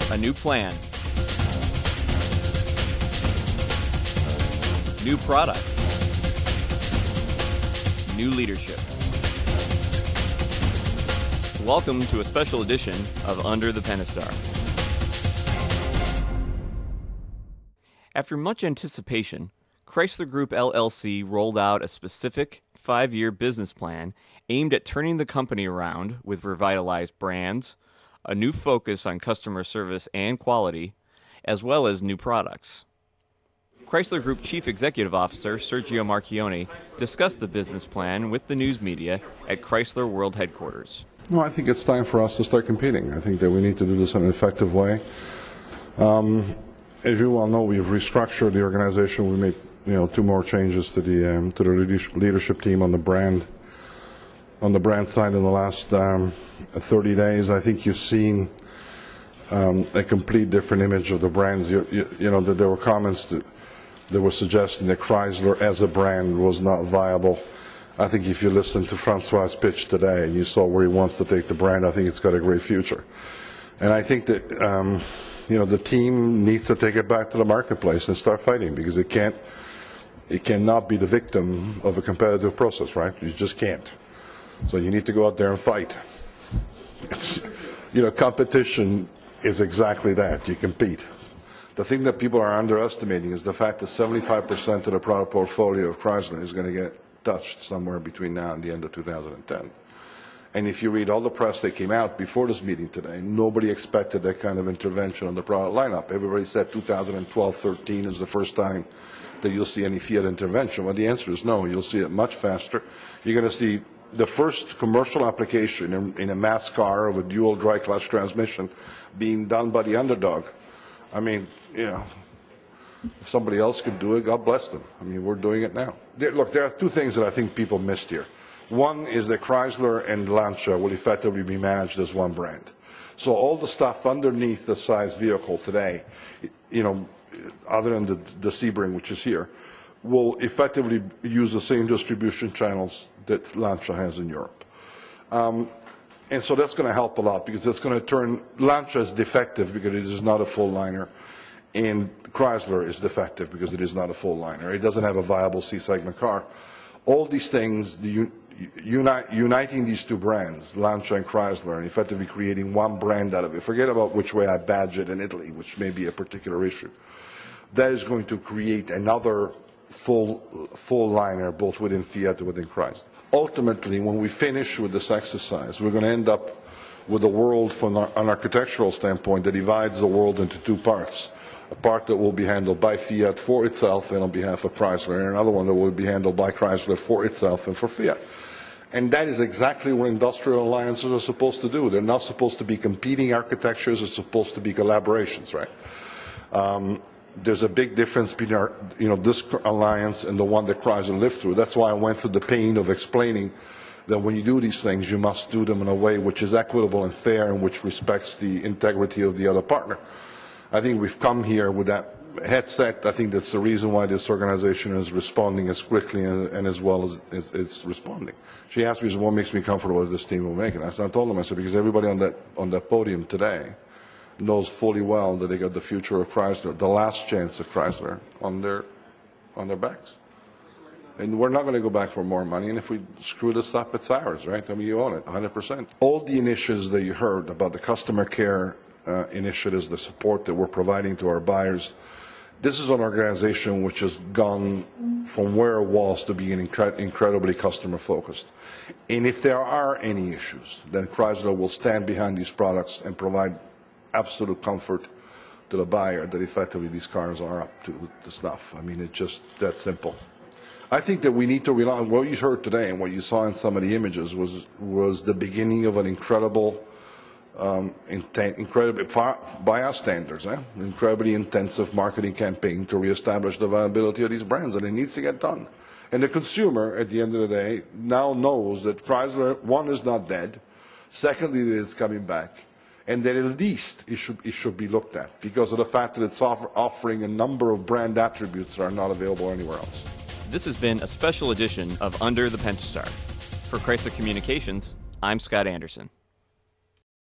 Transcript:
A new plan. New products. New leadership. Welcome to a special edition of Under the Pentastar. After much anticipation, Chrysler Group LLC rolled out a specific 5-year business plan aimed at turning the company around with revitalized brands, a new focus on customer service and quality, as well as new products. Chrysler Group Chief Executive Officer Sergio Marchionne discussed the business plan with the news media at Chrysler World Headquarters. No, I think it's time for us to start competing. I think that we need to do this in an effective way. As you well know, we've restructured the organization. We made 2 more changes to the leadership team on the brand side in the last 30 days. I think you've seen a complete different image of the brands. That there were comments that were suggesting that Chrysler as a brand was not viable. I think if you listen to Francois's pitch today and you saw where he wants to take the brand, I think it's got a great future. And I think that the team needs to take it back to the marketplace and start fighting, because it cannot be the victim of a competitive process, right? You just can't. So you need to go out there and fight. Competition is exactly that. You compete. The thing that people are underestimating is the fact that 75% of the product portfolio of Chrysler is going to get touched somewhere between now and the end of 2010. And if you read all the press that came out before this meeting today, nobody expected that kind of intervention on the product lineup. Everybody said 2012-13 is the first time that you'll see any Fiat intervention. Well, the answer is no. You'll see it much faster. You're going to see the first commercial application in a mass car of a dual dry clutch transmission being done by the underdog. I mean, if somebody else could do it, God bless them. I mean, we're doing it now. Look, there are 2 things that I think people missed here. One is that Chrysler and Lancia will effectively be managed as one brand. So all the stuff underneath the size vehicle today, other than the Sebring, which is here, will effectively use the same distribution channels that Lancia has in Europe. And so that's going to help a lot, because it's going to turn Lancia is defective because it is not a full liner, and Chrysler is defective because it is not a full liner. It doesn't have a viable C-segment car. All these things, uniting these 2 brands, Lancia and Chrysler, and effectively creating one brand out of it. Forget about which way I badge it in Italy, which may be a particular issue. That is going to create another full liner, both within Fiat and within Chrysler. Ultimately, when we finish with this exercise, we're going to end up with a world from an architectural standpoint that divides the world into 2 parts. A part that will be handled by Fiat for itself and on behalf of Chrysler, and another one that will be handled by Chrysler for itself and for Fiat. And that is exactly what industrial alliances are supposed to do. They're not supposed to be competing architectures. They're supposed to be collaborations, right? There's a big difference between this alliance and the one that Chrysler lived through. That's why I went through the pain of explaining that when you do these things, you must do them in a way which is equitable and fair and which respects the integrity of the other partner. I think we've come here with that headset. I think that's the reason why this organization is responding as quickly and as well as it's responding. She asked me, what makes me comfortable that this team will make it? I told them, I said, because everybody on that podium today knows fully well that they got the future of Chrysler, the last chance of Chrysler on their backs. And we're not going to go back for more money, and if we screw this up, it's ours, right? I mean, you own it, 100%. All the initiatives that you heard about the customer care initiatives, the support that we're providing to our buyers, this is an organization which has gone from where it was to being incredibly customer focused. And if there are any issues, then Chrysler will stand behind these products and provide absolute comfort to the buyer that effectively these cars are up to the snuff. I mean, it's just that simple. I think that we need to rely on what you heard today, and what you saw in some of the images was the beginning of an incredible, by our standards, incredibly intensive marketing campaign to reestablish the viability of these brands, and it needs to get done. And the consumer, at the end of the day, now knows that Chrysler, one, is not dead, secondly, that it's coming back, and that at least it should be looked at because of the fact that it's offering a number of brand attributes that are not available anywhere else. This has been a special edition of Under the Pentastar. For Chrysler Communications, I'm Scott Anderson.